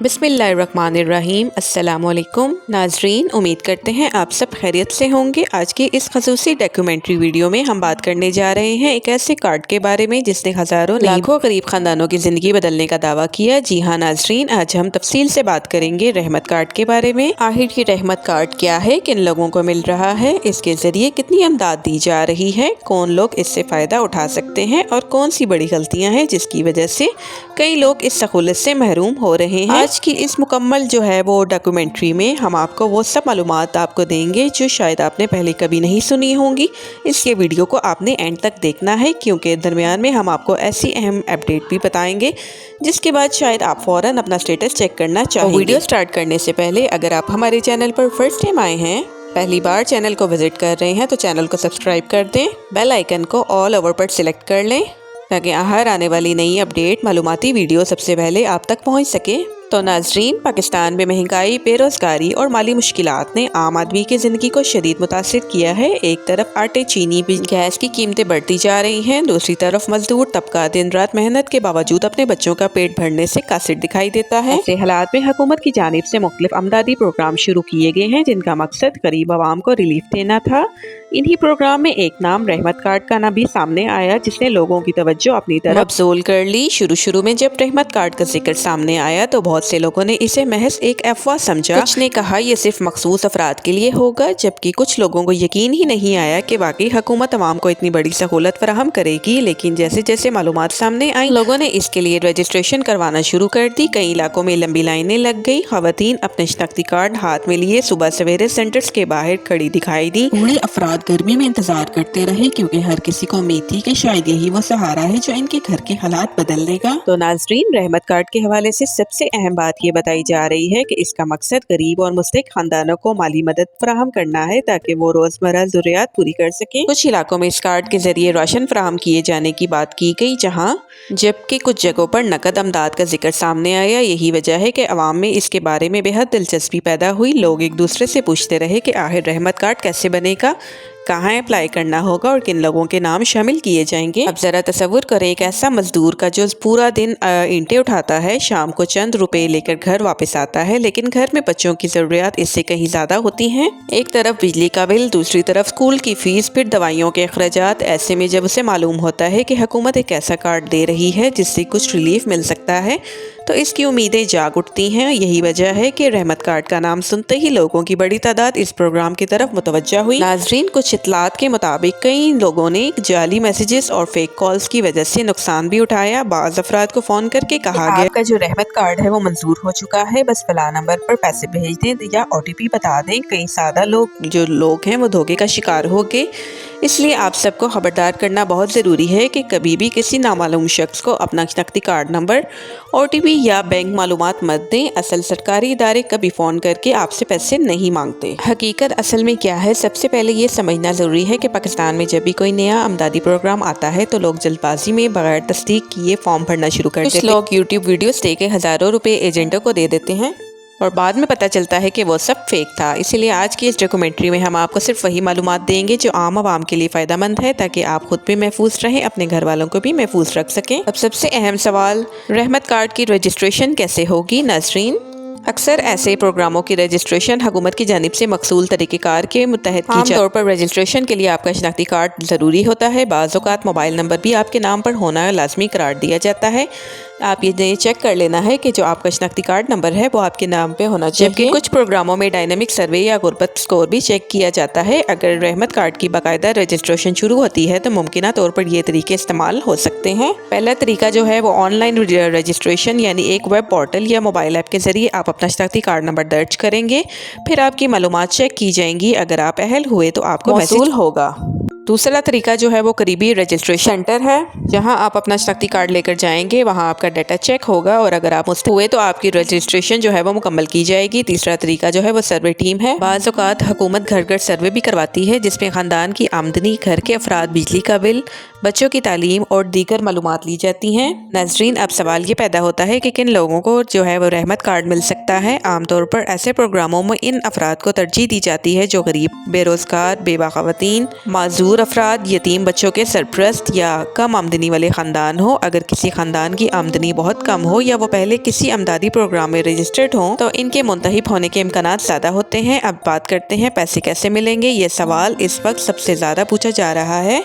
बिस्मिल्लाहिर्रहमानिर्रहीम। अस्सलाम वालेकुम नाजरीन, उम्मीद करते हैं आप सब खैरियत से होंगे। आज की इस खसूसी डॉक्यूमेंट्री वीडियो में हम बात करने जा रहे हैं एक ऐसे कार्ड के बारे में जिसने हज़ारों लाखों गरीब ख़ानदानों की ज़िंदगी बदलने का दावा किया। जी हाँ नाजरीन, आज हम तफसील से बात करेंगे रहमत कार्ड के बारे में। आखिर ये रहमत कार्ड क्या है, किन लोगों को मिल रहा है, इसके ज़रिए कितनी इमदाद दी जा रही है, कौन लोग इससे फ़ायदा उठा सकते हैं और कौन सी बड़ी गलतियाँ हैं जिसकी वजह से कई लोग इस सहूलत से महरूम हो रहे हैं। आज की इस मुकम्मल जो है वो डॉक्यूमेंट्री में हम आपको वो सब मालूमात आपको देंगे जो शायद आपने पहले कभी नहीं सुनी होंगी। इसके वीडियो को आपने एंड तक देखना है क्योंकि दरमियान में हम आपको ऐसी अहम अपडेट भी बताएंगे जिसके बाद शायद आप फ़ौरन अपना स्टेटस चेक करना चाहेंगे। वीडियो स्टार्ट करने से पहले अगर आप हमारे चैनल पर फर्स्ट टाइम आए हैं, पहली बार चैनल को विजिट कर रहे हैं, तो चैनल को सब्सक्राइब कर दें, बेल आइकन को ऑल ओवर पर सिलेक्ट कर लें ताकि हर आने वाली नई अपडेट मालूमाती वीडियो सबसे पहले आप तक पहुंच सके। तो नाजरीन, पाकिस्तान में महंगाई, बेरोज़गारी और माली मुश्किलात ने आम आदमी की ज़िंदगी को शदीद मुतासिर किया है। एक तरफ आटे, चीनी, गैस की कीमतें बढ़ती जा रही हैं, दूसरी तरफ मजदूर तबका दिन रात मेहनत के बावजूद अपने बच्चों का पेट भरने से कासिर दिखाई देता है। ऐसे हालात में हुकूमत की जानिब से मुख्तलिफ अमदादी प्रोग्राम शुरू किए गए हैं जिनका मकसद गरीब आवाम को रिलीफ देना था। इन्हीं प्रोग्राम में एक नाम रहमत कार्ड का ना भी सामने आया जिसने लोगों की तवज्जो अपनी तरफ मबजूल कर ली। शुरू में जब रहमत कार्ड का जिक्र सामने आया तो बहुत से लोगों ने इसे महज एक अफवाह समझा। कुछ ने कहा ये सिर्फ मखसूस अफराद के लिए होगा, जबकि कुछ लोगों को यकीन ही नहीं आया कि वाकई हुकूमत अवाम को इतनी बड़ी सहूलत फराहम करेगी। लेकिन जैसे जैसे मालूमात सामने आई, लोगों ने इसके लिए रजिस्ट्रेशन करवाना शुरू कर दी। कई इलाकों में लंबी लाइनें लग गई। खवातीन अपने शनाख्ती कार्ड हाथ में लिए सुबह सवेरे सेंटर्स के बाहर खड़ी दिखाई दी। बूढ़े अफराद गर्मी में इंतजार करते रहे क्योंकि हर किसी को उम्मीद थी कि शायद यही वो सहारा है जो इनके घर के हालात बदल देगा। तो नाजरीन, रहमत कार्ड के हवाले से सबसे अहम बात ये बताई जा रही है कि इसका मकसद गरीब और मुस्तहिक खानदानों को माली मदद फराहम करना है ताकि वो रोजमर्रा जरूरियात पूरी कर सकें। कुछ इलाकों में इस कार्ड के जरिए राशन फराहम किए जाने की बात की गई, जबकि कुछ जगहों पर नकद अमदाद का जिक्र सामने आया। यही वजह है कि अवाम में इसके बारे में बेहद दिलचस्पी पैदा हुई। लोग एक दूसरे से पूछते रहे कि आखिर रहमत कार्ड कैसे बनेगा, कहाँ अप्लाई करना होगा और किन लोगों के नाम शामिल किए जाएंगे। अब जरा तसव्वुर करें एक ऐसा मजदूर का जो पूरा दिन ईंटें उठाता है, शाम को चंद रुपए लेकर घर वापस आता है, लेकिन घर में बच्चों की जरूरियात इससे कहीं ज्यादा होती हैं। एक तरफ बिजली का बिल, दूसरी तरफ स्कूल की फीस, फिर दवाइयों के अखराजात। ऐसे में जब उसे मालूम होता है कि हुकूमत एक ऐसा कार्ड दे रही है जिससे कुछ रिलीफ मिल सकता है तो इसकी उम्मीदें जाग उठती हैं। यही वजह है कि रहमत कार्ड का नाम सुनते ही लोगों की बड़ी तादाद इस प्रोग्राम की तरफ मुतवज्जा हुई। नाजरीन, कुछ इतलात के मुताबिक कई लोगों ने जाली मैसेजेस और फेक कॉल्स की वजह से नुकसान भी उठाया। बाज़ अफराद को फ़ोन करके कहा गया आपका जो रहमत कार्ड है वो मंजूर हो चुका है, बस फला नंबर पर पैसे भेज दें या OTP बता दें। कई सादा लोग हैं वो धोखे का शिकार हो गए। इसलिए आप सबको खबरदार करना बहुत ज़रूरी है कि कभी भी किसी नामालूम शख्स को अपना शनाख्ती कार्ड नंबर, OTP या बैंक मालूमात मत दें। असल सरकारी इदारे कभी फ़ोन करके आपसे पैसे नहीं मांगते। हकीकत असल में क्या है, सबसे पहले ये समझना ज़रूरी है कि पाकिस्तान में जब भी कोई नया अमदादी प्रोग्राम आता है तो लोग जल्दबाजी में बगैर तस्दीक किए फॉर्म भरना शुरू कर देते हैं। कुछ लोग यूट्यूब वीडियोस देके हज़ारों रुपए एजेंटों को दे देते हैं और बाद में पता चलता है कि वो सब फेक था। इसीलिए आज की इस डॉक्यूमेंट्री में हम आपको सिर्फ वही मालूमात देंगे जो आम आवाम के लिए फ़ायदेमंद है ताकि आप खुद भी महफूज रहें, अपने घर वालों को भी महफूज रख सकें। अब सबसे अहम सवाल, रहमत कार्ड की रजिस्ट्रेशन कैसे होगी। नाजरीन, अक्सर ऐसे प्रोग्रामों की रजिस्ट्रेशन हुकूमत की जानिब से मकसूल तरीक़ेकार के मुतहद की जाती है। आम तौर पर रजिस्ट्रेशन के लिए आपका शनाख्ती कार्ड ज़रूरी होता है। बाज़ औक़ात मोबाइल नंबर भी आपके नाम पर होना लाजमी करार दिया जाता है। आप ये चेक कर लेना है कि जो आपका शनाख्ती कार्ड नंबर है वो आपके नाम पे होना चाहिए। जबकि कुछ प्रोग्रामों में डायनामिक सर्वे या गुर्बत स्कोर भी चेक किया जाता है। अगर रहमत कार्ड की बाकायदा रजिस्ट्रेशन शुरू होती है तो मुमकिन तौर पर ये तरीके इस्तेमाल हो सकते हैं। पहला तरीका जो है वो ऑनलाइन रजिस्ट्रेशन, यानी एक वेब पोर्टल या मोबाइल ऐप के जरिए आप अपना शनाख्ती कार्ड नंबर दर्ज करेंगे, फिर आपकी मालूमात चेक की जाएंगी। अगर आप अहल हुए तो आपको मौसूल होगा। दूसरा तरीका जो है वो करीबी रजिस्ट्रेशन सेंटर है, जहां आप अपना शनाख्ती कार्ड लेकर जाएंगे, वहां आपका डाटा चेक होगा और अगर आप मुस्तैद हुए तो आपकी रजिस्ट्रेशन जो है वो मुकम्मल की जाएगी। तीसरा तरीका जो है वो सर्वे टीम है। बाज़ औक़ात हुकूमत घर घर सर्वे भी करवाती है जिसमें ख़ानदान की आमदनी, घर के अफराद, बिजली का बिल, बच्चों की तालीम और दीगर मालूमात ली जाती हैं। नाजरीन, अब सवाल ये पैदा होता है कि किन लोगों को जो है वो रहमत कार्ड मिल सकता है। आमतौर पर ऐसे प्रोग्रामों में इन अफराद को तरजीह दी जाती है जो गरीब, बेरोज़गार, बेवा ख़वातीन, माजूर معذور افراد، یتیم بچوں کے سرپرست یا کم آمدنی والے خاندان ہو۔ اگر کسی خاندان کی آمدنی بہت کم ہو یا وہ پہلے کسی امدادی پروگرام میں رجسٹرڈ ہوں تو ان کے منتخب ہونے کے امکانات زیادہ ہوتے ہیں۔ اب بات کرتے ہیں پیسے کیسے ملیں گے۔ یہ سوال اس وقت سب سے زیادہ پوچھا جا رہا ہے۔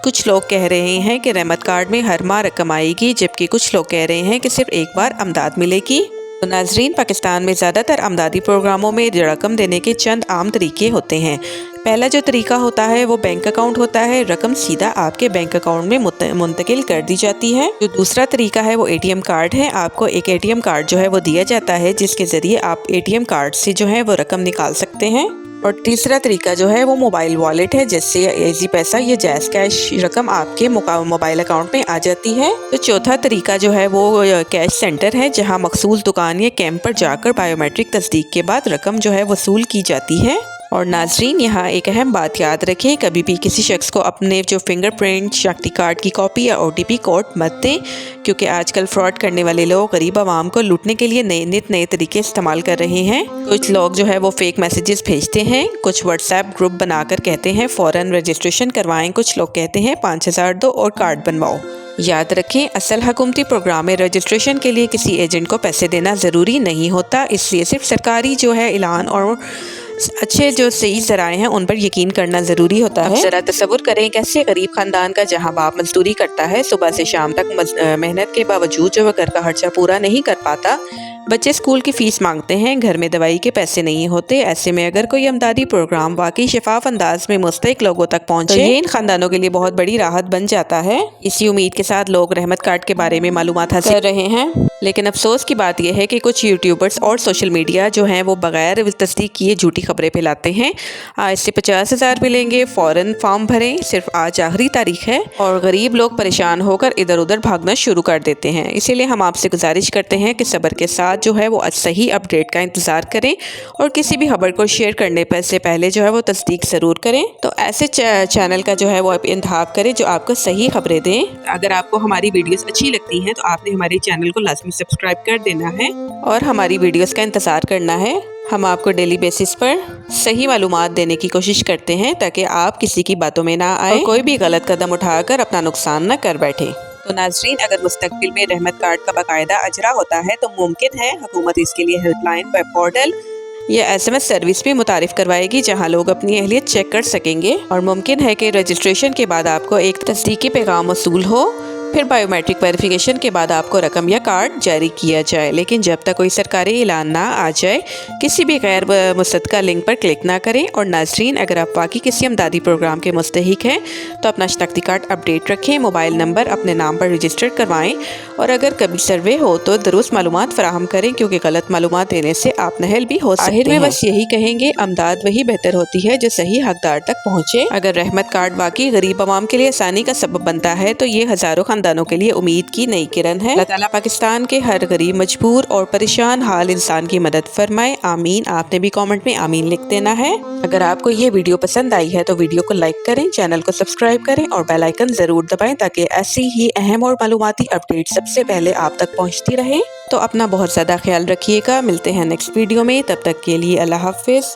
کچھ لوگ کہہ رہے ہیں کہ رحمت کارڈ میں ہر ماہ رقم آئے گی، جبکہ کچھ لوگ کہہ رہے ہیں کہ صرف ایک بار امداد ملے گی۔ تو ناظرین، پاکستان میں زیادہ تر امدادی پروگراموں میں رقم دینے کے چند عام طریقے ہوتے ہیں۔ پہلا جو طریقہ ہوتا ہے وہ بینک اکاؤنٹ ہوتا ہے، رقم سیدھا آپ کے بینک اکاؤنٹ میں منتقل کر دی جاتی ہے۔ جو دوسرا طریقہ ہے وہ ATM کارڈ ہے، آپ کو ایک ATM کارڈ جو ہے وہ دیا جاتا ہے جس کے ذریعے آپ ATM کارڈ سے جو ہے وہ رقم نکال سکتے ہیں۔ اور تیسرا طریقہ جو ہے وہ موبائل والیٹ ہے، جس سے ایزی پیسہ یا جائز کیش رقم آپ کے موبائل اکاؤنٹ میں آ جاتی ہے۔ تو چوتھا طریقہ جو ہے وہ کیش سینٹر ہے، جہاں مخصوص دکان یا کیمپ پر جا کر بائیو میٹرک تصدیق کے بعد رقم جو ہے وصول کی جاتی ہے۔ اور ناظرین، یہاں ایک اہم بات یاد رکھیں، کبھی بھی کسی شخص کو اپنے جو فنگر پرنٹ، شناختی کارڈ کی کاپی یا OTP کوڈ مت دیں، کیونکہ آج کل فراڈ کرنے والے لوگ غریب عوام کو لوٹنے کے لیے نئے طریقے استعمال کر رہے ہیں۔ کچھ لوگ جو ہے وہ فیک میسیجز بھیجتے ہیں، کچھ واٹس ایپ گروپ بنا کر کہتے ہیں فوراً رجسٹریشن کروائیں، کچھ لوگ کہتے ہیں 5000 دو اور کارڈ بنواؤ۔ یاد رکھیں، اصل حکومتی پروگرام میں رجسٹریشن کے لیے کسی ایجنٹ کو پیسے دینا ضروری نہیں ہوتا، اس لیے صرف سرکاری جو ہے اعلان اور اچھے جو صحیح ذرائع ہیں ان پر یقین کرنا ضروری ہوتا ہے۔ ذرا تصور کریں کیسے غریب خاندان کا جہاں باپ مزدوری کرتا ہے، صبح سے شام تک محنت کے باوجود جو وہ گھر کا خرچہ پورا نہیں کر پاتا، بچے اسکول کی فیس مانگتے ہیں، گھر میں دوائی کے پیسے نہیں ہوتے، ایسے میں اگر کوئی امدادی پروگرام واقعی شفاف انداز میں مستحق لوگوں تک پہنچے تو یہ ان خاندانوں کے لیے بہت بڑی راحت بن جاتا ہے۔ اسی امید کے ساتھ لوگ رحمت کارڈ کے بارے میں معلومات حاصل کر رہے ہیں، لیکن افسوس کی بات یہ ہے کہ کچھ یوٹیوبرز اور سوشل میڈیا جو ہیں وہ بغیر تصدیق کیے جھوٹی خبریں پھیلاتے ہیں۔ آج سے 50,000 ملیں گے، فوراً فارم بھریں، صرف آج آخری تاریخ ہے، اور غریب لوگ پریشان ہو کر ادھر ادھر بھاگنا شروع کر دیتے ہیں۔ اسی لیے ہم آپ سے گزارش کرتے ہیں کہ صبر کے ساتھ جو ہے وہ صحیح اپڈیٹ کا انتظار کریں، اور کسی بھی خبر کو شیئر کرنے سے پہلے جو ہے وہ تصدیق ضرور کریں۔ تو ایسے چینل کا جو ہے وہ انتخاب کریں جو آپ کو صحیح خبریں دیں۔ اگر آپ کو ہماری ویڈیوز اچھی لگتی ہیں تو آپ نے ہمارے چینل کو لازمی سبسکرائب کر دینا ہے اور ہماری ویڈیوز کا انتظار کرنا ہے۔ ہم آپ کو ڈیلی بیسس پر صحیح معلومات دینے کی کوشش کرتے ہیں تاکہ آپ کسی کی باتوں میں نہ آئے اور کوئی بھی غلط قدم اٹھا کر اپنا نقصان نہ کر بیٹھے۔ تو ناظرین، اگر مستقبل میں رحمت کارڈ کا باقاعدہ اجرا ہوتا ہے تو ممکن ہے حکومت اس کے لیے ہیلپ لائن، ویب پورٹل یا SMS سروس بھی متعارف کروائے گی جہاں لوگ اپنی اہلیت چیک کر سکیں گے، اور ممکن ہے کہ رجسٹریشن کے بعد آپ کو ایک تصدیقی پیغام موصول ہو، پھر بائیو میٹرک ویریفیکیشن کے بعد آپ کو رقم یا کارڈ جاری کیا جائے۔ لیکن جب تک کوئی سرکاری اعلان نہ آ جائے کسی بھی غیر مصدقہ لنک پر کلک نہ کریں۔ اور ناظرین، اگر آپ واقعی کسی امدادی پروگرام کے مستحق ہیں تو اپنا شناختی کارڈ اپڈیٹ رکھیں، موبائل نمبر اپنے نام پر رجسٹر کروائیں، اور اگر کبھی سروے ہو تو درست معلومات فراہم کریں، کیونکہ غلط معلومات دینے سے آپ نااہل بھی ہو سکتے ہیں۔ آخر میں بس یہی کہیں گے، امداد وہی بہتر ہوتی ہے جو صحیح حقدار تک پہنچے۔ اگر رحمت کارڈ واقعی غریب عوام کے لیے آسانی کا سبب بنتا ہے تو یہ ہزاروں خاندانوں کے لیے امید کی نئی کرن ہے۔ اللہ تعالیٰ پاکستان کے ہر غریب، مجبور اور پریشان حال انسان کی مدد فرمائے، آمین۔ آپ نے بھی کامنٹ میں آمین لکھ دینا ہے۔ اگر آپ کو یہ ویڈیو پسند آئی ہے تو ویڈیو کو لائک کریں، چینل کو سبسکرائب کریں اور بیل آئیکن ضرور دبائیں تاکہ ایسی ہی اہم اور معلوماتی اپڈیٹ سب سے پہلے آپ تک پہنچتی رہیں۔ تو اپنا بہت زیادہ خیال رکھیے گا، ملتے ہیں نیکسٹ ویڈیو میں، تب تک کے لیے اللہ حافظ۔